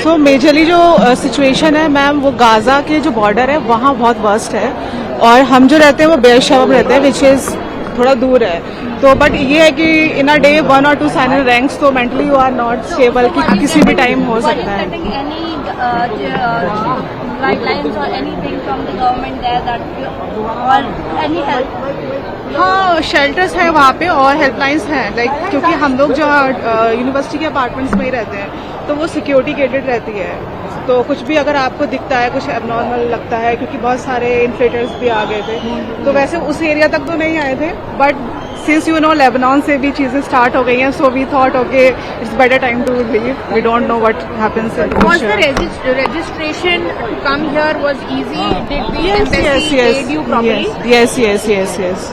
सो majorly जो situation है ma'am, वो गाजा के जो बॉर्डर है वहाँ बहुत वर्स्ट है, और हम जो रहते हैं वो बेरशेबा में रहते हैं, विच इज़ थोड़ा दूर है। तो बट ये है कि in a day 1 or 2 siren ranks, तो mentally you are not stable कि किसी भी टाइम हो सकता है। guidelines or anything from the government there that or any help? हाँ, शेल्टर्स हैं वहाँ पे और हेल्पलाइंस हैं, लाइक क्योंकि हम लोग जो यूनिवर्सिटी के अपार्टमेंट्स में ही रहते हैं तो वो सिक्योरिटी गेटेड रहती है, तो कुछ भी अगर आपको दिखता है, कुछ एबनॉर्मल लगता है, क्योंकि बहुत सारे इन्फ्लेटर्स भी आ गए थे, तो वैसे उस एरिया तक तो नहीं आए थे, but since you know Lebanon से भी चीजें स्टार्ट हो गई हैं, so we thought okay it's better time to leave, we don't know what happens in Was the registration to come here was easy? Did the embassy aid you properly? yes.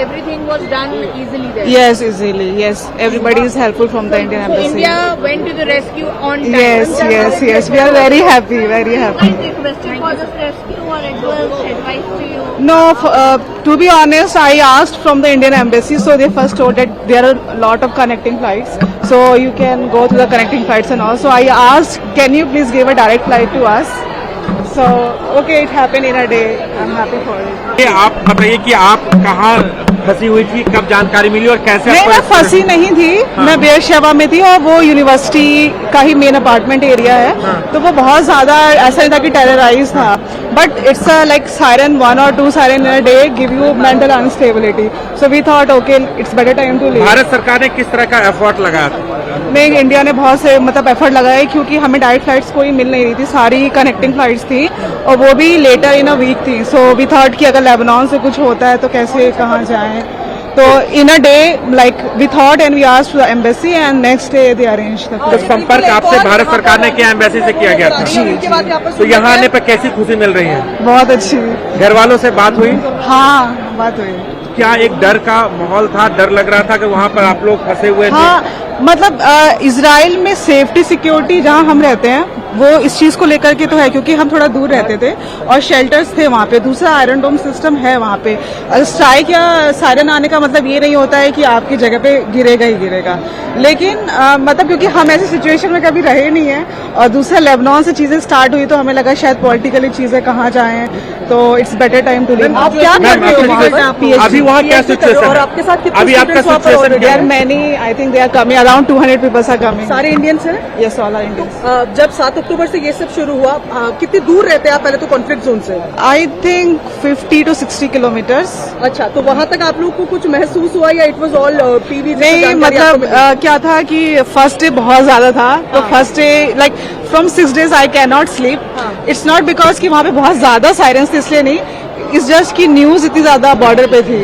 Everything was done easily there. Yes, easily. Yes, everybody is helpful from the Indian So embassy. India went to the rescue on time. Yes. We are very happy, very happy. Guys requested for this rescue or it was advised to you? No, to be honest, I asked from the Indian embassy, so they first told that there are a lot of connecting flights, so you can go to the connecting flights and all. So I asked, can you please give a direct flight to us? So okay, it happened in a day. I'm happy for it. ये आप बताइए कि आप कहाँ फंसी हुई थी, कब जानकारी मिली और कैसे? नहीं, आपको मैं फंसी नहीं थी, मैं बेरशेबा में थी और वो यूनिवर्सिटी का ही मेन अपार्टमेंट एरिया है, तो वो बहुत ज्यादा ऐसा नहीं था कि टेरराइज था, but it's like siren 1 or 2 siren in a day give you mental unstability, so we thought okay it's better time to leave. Bharat सरकार ने किस तरह का एफर्ट लगाया था? नहीं, इंडिया ने बहुत से मतलब एफर्ट लगाए, क्योंकि हमें डायरेक्ट फ्लाइट्स कोई मिल नहीं रही थी, सारी कनेक्टिंग फ्लाइट्स थी और वो भी लेटर इन अ वीक थी, सो वी थॉट कि अगर लेबनान से कुछ होता है तो कैसे कहाँ जाएं, तो in a day like we thought and we asked the embassy and next day they arrange the तो संपर्क आपसे भारत सरकार ने किया, एम्बेसी से किया गया था, तो यहाँ आने पर कैसी खुशी मिल रही है? बहुत अच्छी। घर वालों से बात हुई? हाँ, बात हुई। क्या एक डर का माहौल था, डर लग रहा था कि वहाँ पर आप लोग फंसे हुए थे? हाँ, मतलब इजराइल में सेफ्टी सिक्योरिटी जहाँ हम रहते हैं वो इस चीज को लेकर के तो है, क्योंकि हम थोड़ा दूर रहते थे और शेल्टर्स थे वहाँ पे, दूसरा आयरन डोम सिस्टम है वहाँ पे। स्ट्राइक या सायरन आने का मतलब ये नहीं होता है कि आपकी जगह पे गिरेगा ही गिरेगा, लेकिन मतलब क्योंकि हम ऐसी सिचुएशन में कभी रहे नहीं है, और दूसरा लेबनान से चीजें स्टार्ट हुई तो हमें लगा शायद पॉलिटिकली चीजें कहाँ जाएं, तो it's better time to leave. आप क्या कर रहे हो वहाँ पर? अभी वहाँ क्या सिचुएशन है? आपके साथ अभी आपका situation There are many, I think they are coming, around 200 people are coming. सारे इंडियंस हैं? Yes, all are Indians. जब 7 अक्टूबर से ये सब शुरू हुआ, कितनी दूर रहते हैं आप पहले तो कॉन्फ्लिक्ट जोन से? I think 50 to 60 kilometers. अच्छा, तो वहाँ तक आप लोग को कुछ महसूस हुआ या इट वाज ऑल पीवी? नहीं, मतलब क्या था कि फर्स्ट डे बहुत ज्यादा था, तो first day like from 6 days I cannot sleep. It's not because कि वहाँ पे बहुत ज्यादा सायरेंस थे इसलिए नहीं, इट्स जस्ट कि न्यूज इतनी ज्यादा बॉर्डर पे थी।